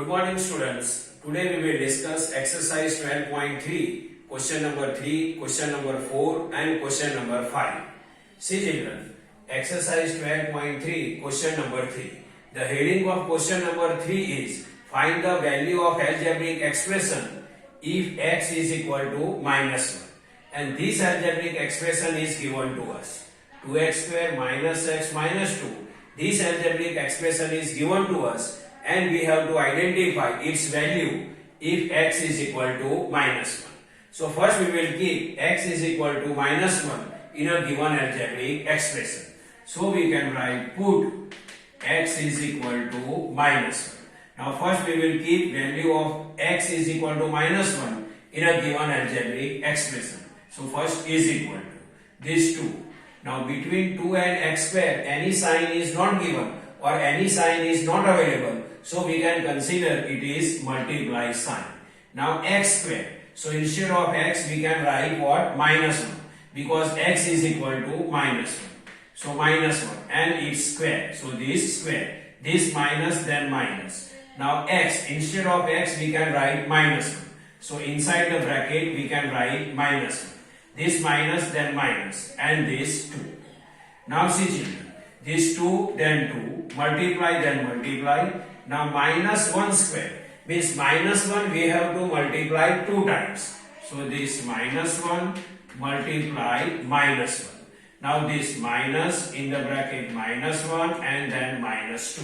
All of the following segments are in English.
Good morning students. Today we will discuss exercise 12.3, question number 3, question number 4 and question number 5. See children, exercise 12.3, question number 3. The heading of question number 3 is find the value of algebraic expression if x is equal to minus 1. And this algebraic expression is given to us. 2x square minus x minus 2. This algebraic expression is given to us and we have to identify its value if x is equal to minus 1. So first we will keep x is equal to minus 1 in a given algebraic expression. So we can write put x is equal to minus 1. Now first we will keep value of x is equal to minus 1 in a given algebraic expression. So first is equal to this 2. Now between 2 and x square any sign is not given or any sign is not available. So we can consider it is multiply sign. Now x square. So instead of x we can write what? Minus 1. Because x is equal to minus 1. So minus 1 and its square. So this square. This minus then minus. Now x. Instead of x we can write minus 1. So inside the bracket we can write minus 1. This minus then minus and this 2. Now see children. This 2 then 2. Multiply then multiply. Now minus 1 square means minus 1 we have to multiply 2 times. So this minus 1 multiply minus 1. Now this minus in the bracket minus 1 and then minus 2.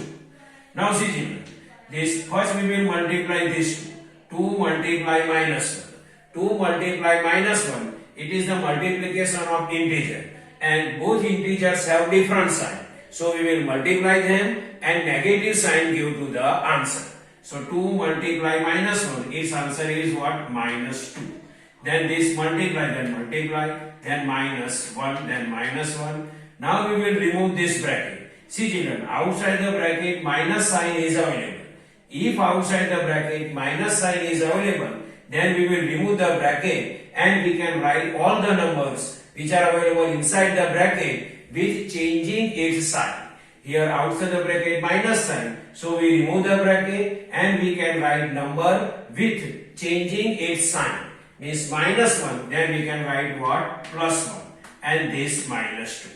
Now see children, this first we will multiply this 2. 2 multiply minus 1. 2 multiply minus 1. It is the multiplication of integer and both integers have different sign. So we will multiply them and negative sign give to the answer. So 2 multiply minus 1, its answer is what? Minus 2. Then this multiply, then minus 1, then minus 1. Now we will remove this bracket. See children, outside the bracket minus sign is available. If outside the bracket minus sign is available, then we will remove the bracket and we can write all the numbers which are available inside the bracket with changing its sign. Here outside the bracket minus sign, so we remove the bracket and we can write number with changing its sign. Means minus 1, then we can write what? Plus 1 and this minus 2.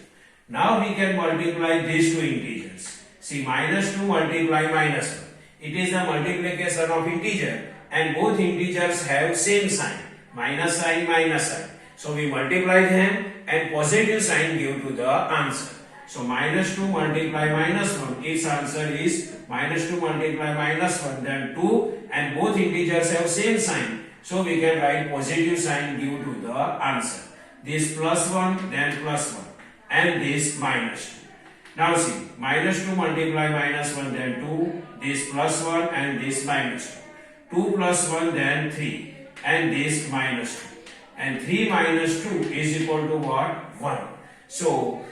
Now we can multiply these two integers. See, minus 2 multiply minus 1. It is the multiplication of integer and both integers have same sign. Minus sign, minus sign. So we multiply them and positive sign give to the answer. So minus 2 multiply minus 1, its answer is minus 2 multiply minus 1, then 2 and both integers have same sign. So we can write positive sign give to the answer. This plus 1, then plus 1 and this minus 2. Now see, minus 2 multiply minus 1, then 2, this plus 1 and this minus 2. 2 plus 1, then 3 and this minus 2. And 3 minus 2 is equal to what? 1. So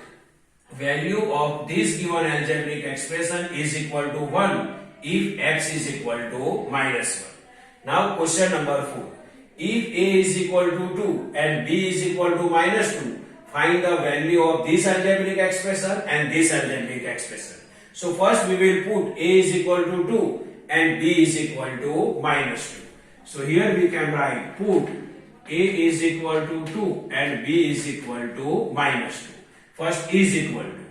value of this given algebraic expression is equal to 1 if x is equal to minus 1. Now question number 4. If a is equal to 2 and b is equal to minus 2, find the value of this algebraic expression and this algebraic expression. So first we will put a is equal to 2 and b is equal to minus 2. So here we can write put a is equal to 2 and b is equal to minus 2. First is equal to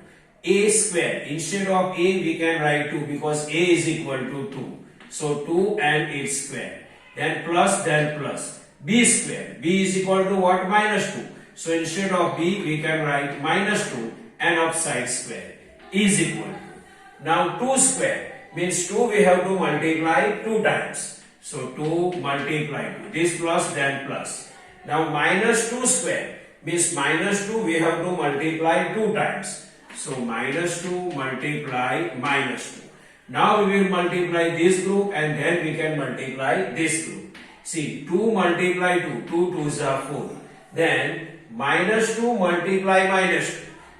a square. Instead of a we can write 2 because a is equal to 2. So 2 and its square. Then plus b square. B is equal to what? Minus 2. So instead of b we can write minus 2 and upside square is equal to. Now 2 square means 2 we have to multiply 2 times. So 2 multiply 2. This plus then plus. Now minus 2 square means minus 2 we have to multiply 2 times. So minus 2 multiply minus 2. Now we will multiply this group and then we can multiply this group. See, 2 multiply 2. 2 2s are 4. Then minus 2 multiply minus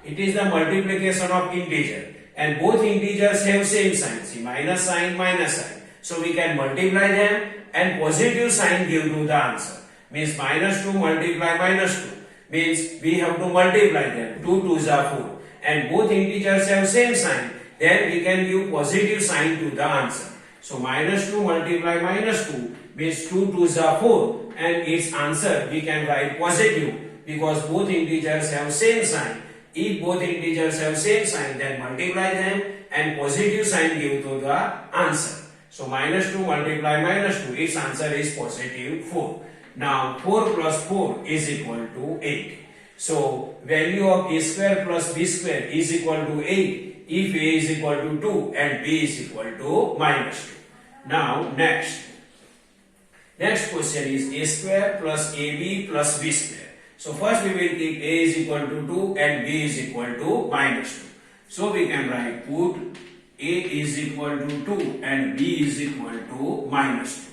2. It is the multiplication of integer and both integers have same sign. See, minus sign, minus sign. So we can multiply them and positive sign give to the answer. Means minus 2 multiply minus 2. Means we have to multiply them. 2 2s are 4. And both integers have same sign. Then we can give positive sign to the answer. So minus 2 multiply minus 2 means 2 2s are 4, and its answer we can write positive because both integers have same sign. If both integers have same sign, then multiply them and positive sign give to the answer. So minus 2 multiply minus 2, its answer is positive 4. Now 4 plus 4 is equal to 8. So value of a square plus b square is equal to 8 if a is equal to 2 and b is equal to minus 2. Now next question is a square plus ab plus b square. So first we will keep a is equal to 2 and b is equal to minus 2. So we can write put a is equal to 2 and b is equal to minus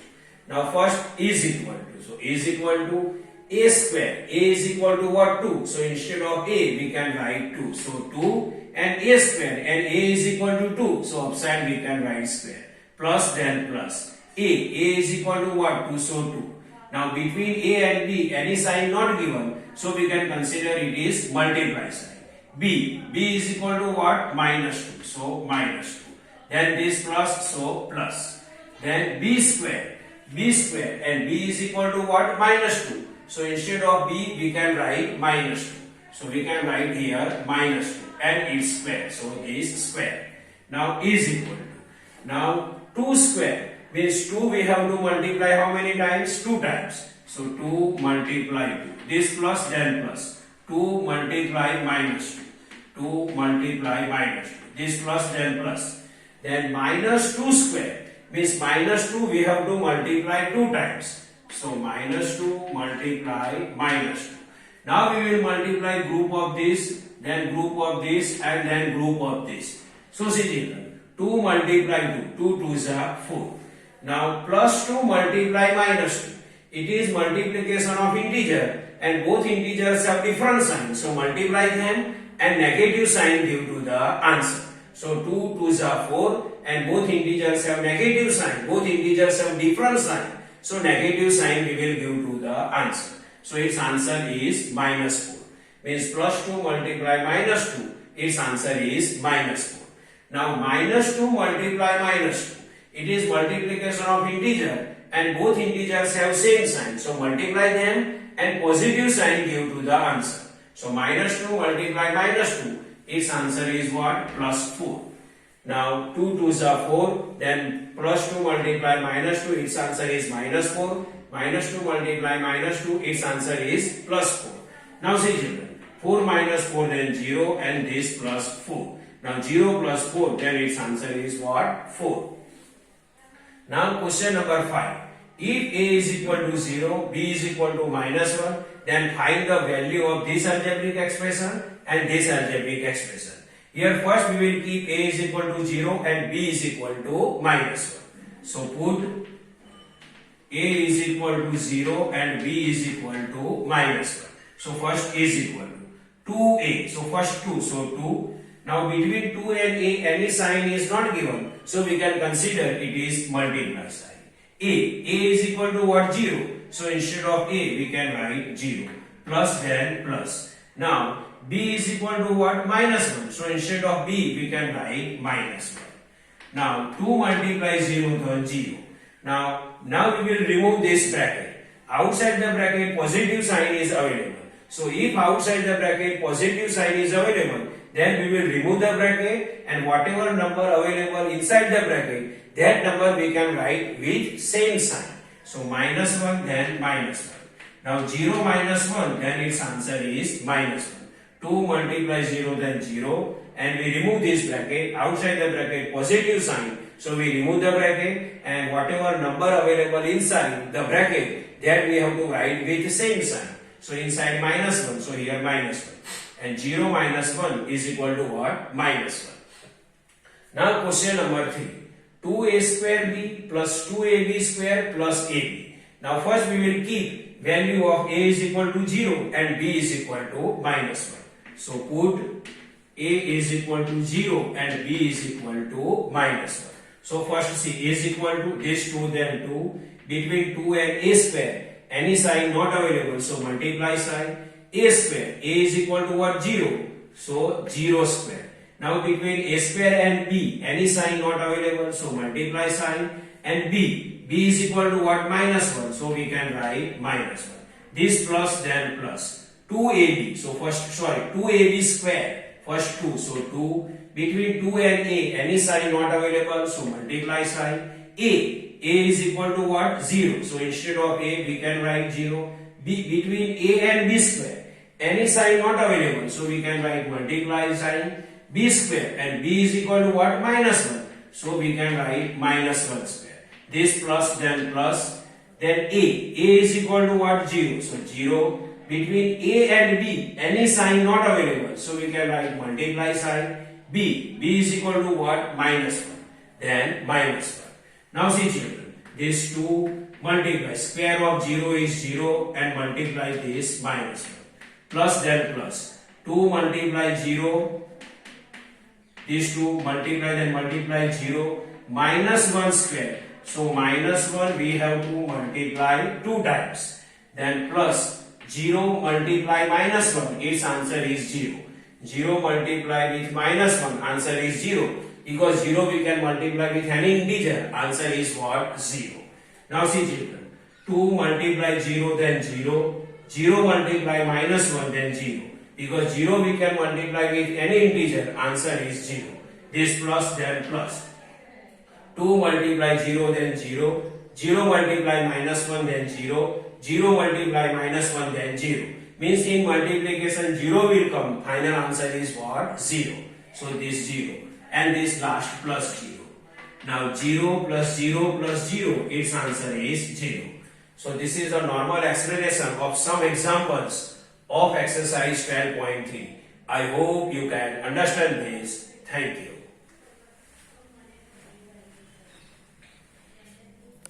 2. Now first is equal to, so a is equal to a square. A is equal to what? 2. So instead of a we can write 2. So 2 and a square, and a is equal to 2. So upside we can write square. Plus then plus. A is equal to what? 2. So 2. Now between a and b any sign not given. So we can consider it is multiply sign. B is equal to what? Minus 2. So minus 2. Then this plus, so plus. Then b square and b is equal to what? Minus 2. So instead of b we can write minus 2. So we can write here minus 2 and its square. So this square. Now is equal to. Now 2 square means 2 we have to multiply how many times? 2 times. So 2 multiply 2. This plus then plus. 2 multiply minus 2. 2 multiply minus 2. This plus then plus. Then minus 2 square means minus 2 we have to multiply 2 times. So minus 2 multiply minus 2. Now we will multiply group of this, then group of this, and then group of this. So see children, 2 multiply 2, 2 2s are 4. Now plus 2 multiply minus 2. It is multiplication of integer and both integers have different signs. So multiply them and negative sign give to the answer. So 2 2s are 4 and both integers have negative sign. Both integers have different sign. So negative sign we will give to the answer. So its answer is minus 4. Means plus 2 multiply minus 2. Its answer is minus 4. Now minus 2 multiply minus 2. It is multiplication of integer and both integers have same sign. So multiply them and positive sign give to the answer. So minus 2 multiply minus 2. Its answer is what? Plus 4. Now 2 2s are 4. Then plus 2 multiply minus 2. Its answer is minus 4. Minus 2 multiply minus 2. Its answer is plus 4. Now see children. 4 minus 4 then 0 and this plus 4. Now 0 plus 4 then its answer is what? 4. Now question number 5. If a is equal to 0, b is equal to minus 1, then find the value of this algebraic expression and this algebraic expression. Here first we will keep a is equal to 0 and b is equal to minus 1. So put a is equal to 0 and b is equal to minus 1. So first is equal to 2a. So first 2. So 2. Now between 2 and a any sign is not given. So we can consider it is multiply sign. A is equal to what? 0. So instead of a we can write 0. Plus then plus. Now b is equal to what? Minus 1. So instead of b we can write minus 1. Now 2 multiply 0 then 0. Now we will remove this bracket. Outside the bracket positive sign is available. So if outside the bracket positive sign is available, then we will remove the bracket and whatever number available inside the bracket, that number we can write with same sign. So minus 1 then minus 1. Now 0 minus 1 then its answer is minus 1. 2 multiply 0 then 0 and we remove this bracket. Outside the bracket positive sign. So we remove the bracket and whatever number available inside the bracket, that we have to write with the same sign. So inside minus 1, so here minus 1. And 0 minus 1 is equal to what? Minus 1. Now question number 3. 2a square b plus 2ab square plus ab. Now first we will keep value of a is equal to 0 and b is equal to minus 1. So put a is equal to 0 and b is equal to minus 1. So first see a is equal to this 2 then 2. Between 2 and a square any sign not available, so multiply sign. A square, a is equal to what? 0. So 0 square. Now between a square and b, any sign not available, so multiply sign. And b is equal to what? Minus 1, so we can write minus 1. This plus, then plus. 2ab, so first, 2ab square, first 2, so 2. Between 2 and a, any sign not available, so multiply sign. A is equal to what? 0, so instead of a, we can write 0. Between a and b square, any sign not available, so we can write multiply sign. B square, and b is equal to what? Minus 1, so we can write minus 1 square. This plus, then plus. Then a is equal to what? 0, so 0. Between a and b, any sign not available, so we can write multiply sign. B is equal to what? Minus 1, then minus 1. Now see children, this 2 multiply, square of 0 is 0, and multiply this minus 1. Plus, then plus. 2 multiply 0, these 2 multiply, then multiply 0, minus 1 square. So minus 1 we have to multiply 2 times. Then plus 0 multiply minus 1, its answer is 0. 0 multiply with minus 1, answer is 0. Because 0 we can multiply with any integer, answer is what? 0. Now see children, 2 multiply 0, then 0. 0 multiply minus 1, then 0. Because 0 we can multiply with any integer, answer is 0. This plus, then plus. 2 multiply 0, then 0. 0 multiply minus 1, then 0. 0 multiply minus 1, then 0. Means in multiplication 0 will come. Final answer is what? 0. So this 0. And this last plus 0. Now 0 plus 0 plus 0, its answer is 0. So this is a normal explanation of some examples of exercise 12.3. I hope you can understand this. Thank you.